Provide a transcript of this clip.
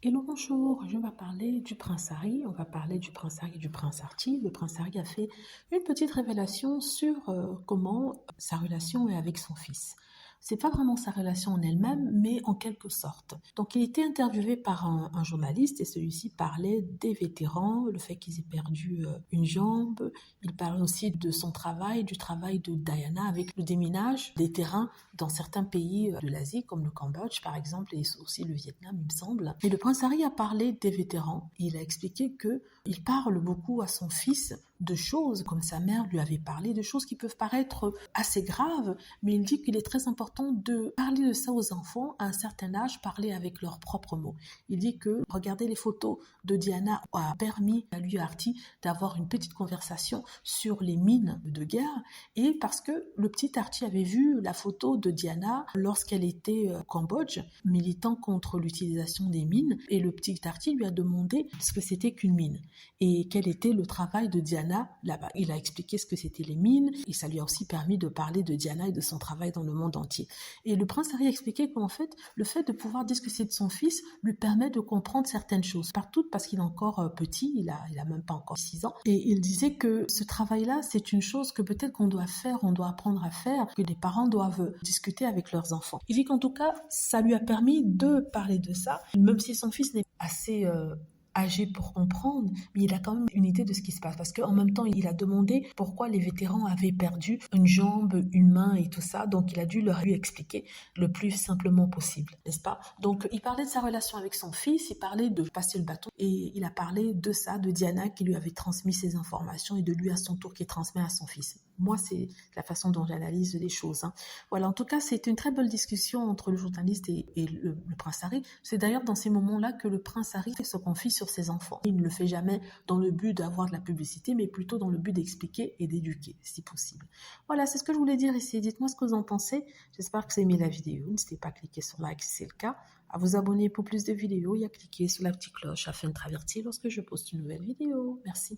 Hello, bonjour, je vais parler du prince Harry, on va parler du prince Harry et du prince Archie. Le prince Harry a fait une petite révélation sur comment sa relation est avec son fils. C'est pas vraiment sa relation en elle-même, mais en quelque sorte. Donc, il était interviewé par un journaliste et celui-ci parlait des vétérans, le fait qu'ils aient perdu une jambe. Il parlait aussi de son travail, du travail de Diana avec le déminage des terrains dans certains pays de l'Asie, comme le Cambodge par exemple, et aussi le Vietnam, il me semble. Et le prince Harry a parlé des vétérans. Il a expliqué qu'il parle beaucoup à son fils de choses, comme sa mère lui avait parlé, de choses qui peuvent paraître assez graves, mais il dit qu'il est très important de parler de ça aux enfants à un certain âge, parler avec leurs propres mots. Il dit que regarder les photos de Diana a permis à lui et à Artie d'avoir une petite conversation sur les mines de guerre, et parce que le petit Archie avait vu la photo de Diana lorsqu'elle était au Cambodge, militant contre l'utilisation des mines, et le petit Archie lui a demandé ce que c'était qu'une mine et quel était le travail de Diana là-bas. Il a expliqué ce que c'était les mines et ça lui a aussi permis de parler de Diana et de son travail dans le monde entier. Et le prince Harry a expliqué qu'en fait, le fait de pouvoir discuter de son fils lui permet de comprendre certaines choses, partout parce qu'il est encore petit, il a même pas encore 6 ans, et il disait que ce travail-là, c'est une chose que peut-être qu'on doit faire, on doit apprendre à faire, que les parents doivent discuter avec leurs enfants. Il dit qu'en tout cas, ça lui a permis de parler de ça, même si son fils n'est assez âgé pour comprendre, mais il a quand même une idée de ce qui se passe. Parce qu'en même temps, il a demandé pourquoi les vétérans avaient perdu une jambe, une main et tout ça. Donc, il a dû leur lui expliquer le plus simplement possible, n'est-ce pas? Donc, il parlait de sa relation avec son fils, il parlait de passer le bâton et il a parlé de ça, de Diana qui lui avait transmis ses informations et de lui à son tour qui transmet à son fils. Moi, c'est la façon dont j'analyse les choses. Voilà, en tout cas, c'était une très belle discussion entre le journaliste et le prince Harry. C'est d'ailleurs dans ces moments-là que le prince Harry se confie sur ses enfants. Il ne le fait jamais dans le but d'avoir de la publicité, mais plutôt dans le but d'expliquer et d'éduquer, si possible. Voilà, c'est ce que je voulais dire ici. Dites-moi ce que vous en pensez. J'espère que vous avez aimé la vidéo. N'hésitez pas à cliquer sur like si c'est le cas, à vous abonner pour plus de vidéos et à cliquer sur la petite cloche afin de être averti lorsque je poste une nouvelle vidéo. Merci.